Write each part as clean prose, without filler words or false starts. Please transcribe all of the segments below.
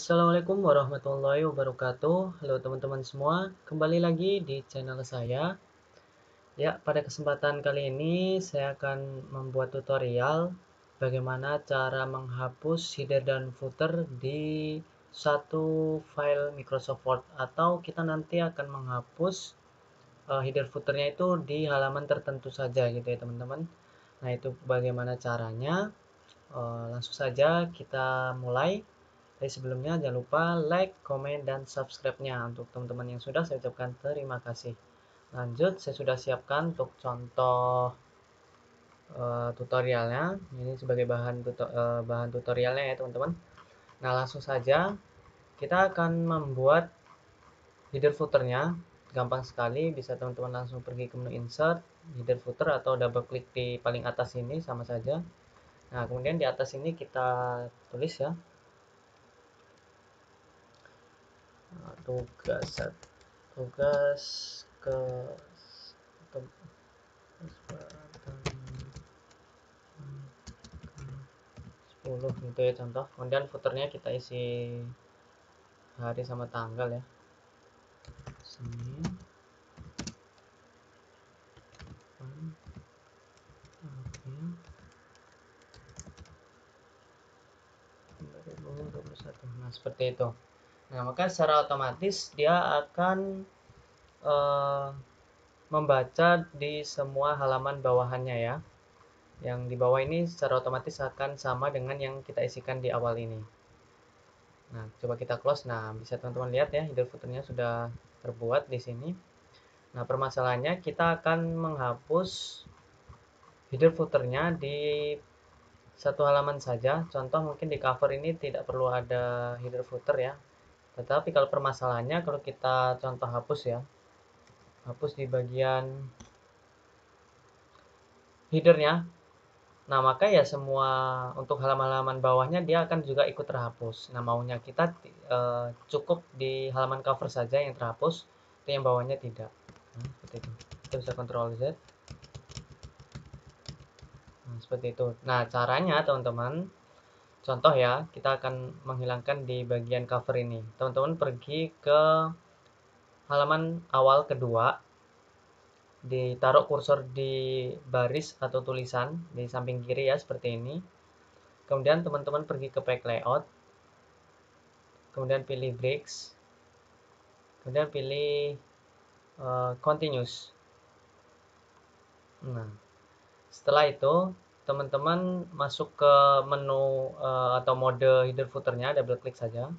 Assalamualaikum warahmatullahi wabarakatuh. Halo teman-teman semua, kembali lagi di channel saya. Ya, pada kesempatan kali ini saya akan membuat tutorial bagaimana cara menghapus header dan footer di satu file Microsoft Word, atau kita nanti akan menghapus header footernya itu di halaman tertentu saja gitu ya teman-teman. Nah, itu bagaimana caranya? Langsung saja kita mulai. Tapi sebelumnya jangan lupa like, komen, dan subscribe-nya. Untuk teman-teman yang sudah, saya ucapkan terima kasih. Lanjut, saya sudah siapkan untuk contoh tutorialnya. Ini sebagai bahan tutorialnya ya teman-teman. Nah, langsung saja kita akan membuat header footernya. Gampang sekali, bisa teman-teman langsung pergi ke menu insert, header footer, atau double klik di paling atas ini, sama saja. Nah, kemudian di atas ini kita tulis ya, tugas tugas ke 10 gitu ya contoh. Kemudian footernya kita isi hari sama tanggal ya, Senin, April 2021. Nah, seperti itu. Nah, maka secara otomatis dia akan membaca di semua halaman bawahannya ya. Yang di bawah ini secara otomatis akan sama dengan yang kita isikan di awal ini. Nah, coba kita close. Nah, bisa teman-teman lihat ya, header footernya sudah terbuat di sini. Nah, permasalahannya kita akan menghapus header footernya di satu halaman saja. Contoh mungkin di cover ini tidak perlu ada header footer ya. Tetapi kalau permasalahannya, kalau kita contoh hapus ya, hapus di bagian headernya, nah maka ya semua untuk halaman-halaman bawahnya dia akan juga ikut terhapus. Nah, maunya kita cukup di halaman cover saja yang terhapus, itu yang bawahnya tidak. Nah, seperti itu. Kita bisa Ctrl Z. Nah, seperti itu. Nah, caranya teman-teman, contoh ya, kita akan menghilangkan di bagian cover ini. Teman-teman pergi ke halaman awal kedua, ditaruh kursor di baris atau tulisan di samping kiri ya, seperti ini. Kemudian teman-teman pergi ke Page Layout, kemudian pilih Breaks, kemudian pilih Continuous. Nah, setelah itu teman-teman masuk ke menu atau mode header footernya, double klik saja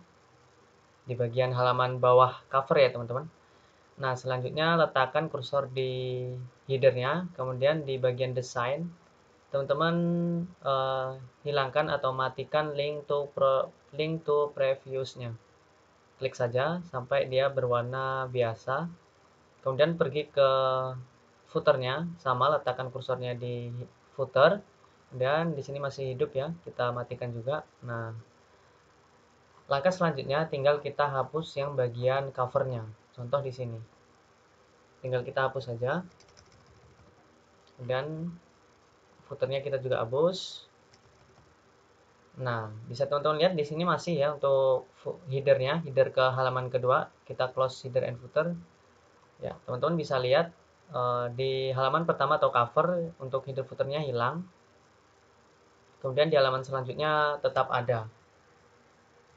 di bagian halaman bawah cover ya teman-teman. Nah, selanjutnya letakkan kursor di headernya, kemudian di bagian design teman-teman hilangkan atau matikan link to previews-nya. Klik saja sampai dia berwarna biasa. Kemudian pergi ke footernya, sama letakkan kursornya di footer. Dan di sini masih hidup ya, kita matikan juga. Nah, langkah selanjutnya tinggal kita hapus yang bagian covernya. Contoh di sini. Tinggal kita hapus saja. Dan footernya kita juga hapus. Nah, bisa teman-teman lihat di sini masih ya untuk headernya, header ke halaman kedua. Kita close header and footer. Ya, teman-teman bisa lihat di halaman pertama atau cover untuk header footernya hilang. Kemudian di halaman selanjutnya tetap ada.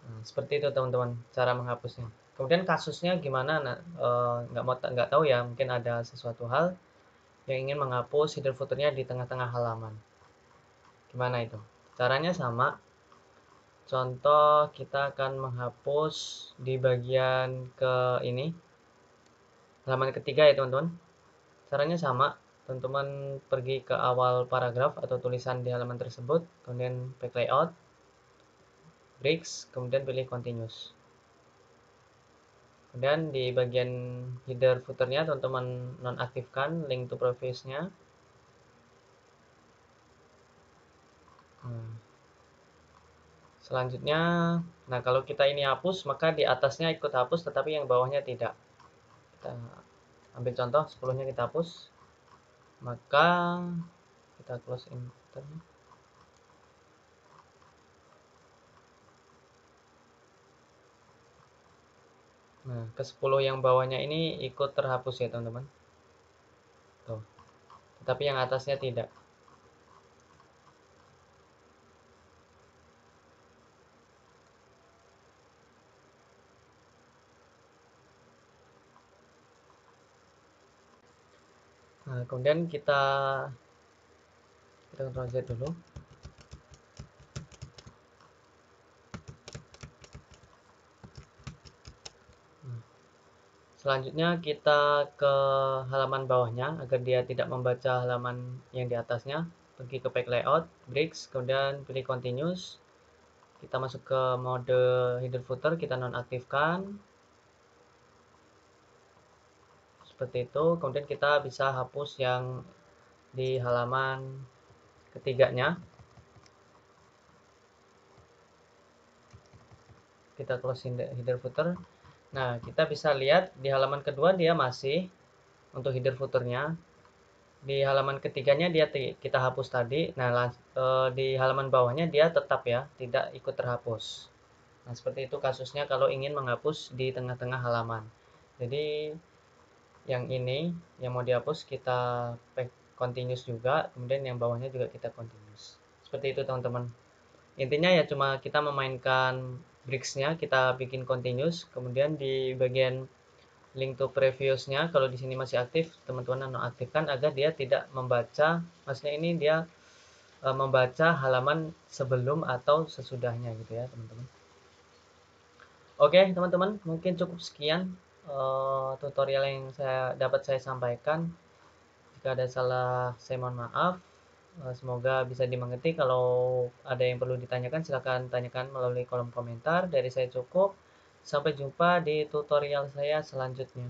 Nah, seperti itu teman-teman cara menghapusnya. Kemudian kasusnya gimana? Nah, nggak tahu ya, mungkin ada sesuatu hal yang ingin menghapus header footernya di tengah-tengah halaman. Gimana itu? Caranya sama. Contoh kita akan menghapus di bagian ke ini, halaman ketiga ya teman-teman. Caranya sama. Teman-teman pergi ke awal paragraf atau tulisan di halaman tersebut, kemudian Page Layout, Breaks, kemudian pilih Continuous. Kemudian di bagian header footernya teman-teman nonaktifkan link to previews-nya. Selanjutnya, nah kalau kita ini hapus, maka di atasnya ikut hapus, tetapi yang bawahnya tidak. Kita ambil contoh, 10-nya kita hapus. Maka kita close in. Nah, ke 10 yang bawahnya ini ikut terhapus ya teman-teman. Tuh. Tapi yang atasnya tidak. Nah, kemudian kita Ctrl Z dulu. Selanjutnya kita ke halaman bawahnya agar dia tidak membaca halaman yang di atasnya. Pergi ke Pack Layout, Bricks, kemudian pilih Continuous. Kita masuk ke mode header footer, kita nonaktifkan. Seperti itu. Kemudian kita bisa hapus yang di halaman ketiganya. Kita close header footer. Nah, kita bisa lihat di halaman kedua dia masih untuk header footernya. Di halaman ketiganya dia kita hapus tadi. Nah, di halaman bawahnya dia tetap ya, tidak ikut terhapus. Nah, seperti itu kasusnya kalau ingin menghapus di tengah-tengah halaman. Jadi, yang ini yang mau dihapus kita continuous juga, kemudian yang bawahnya juga kita continuous. Seperti itu teman-teman. Intinya ya cuma kita memainkan bricks-nya, kita bikin continuous, kemudian di bagian link to previousnya kalau di sini masih aktif, teman-teman nonaktifkan agar dia tidak membaca, maksudnya ini dia membaca halaman sebelum atau sesudahnya gitu ya teman-teman. Oke teman-teman, mungkin cukup sekian tutorial yang dapat saya sampaikan. Jika ada salah saya mohon maaf. Semoga bisa dimengerti. Kalau ada yang perlu ditanyakan silahkan tanyakan melalui kolom komentar. Dari saya cukup. Sampai jumpa di tutorial saya selanjutnya.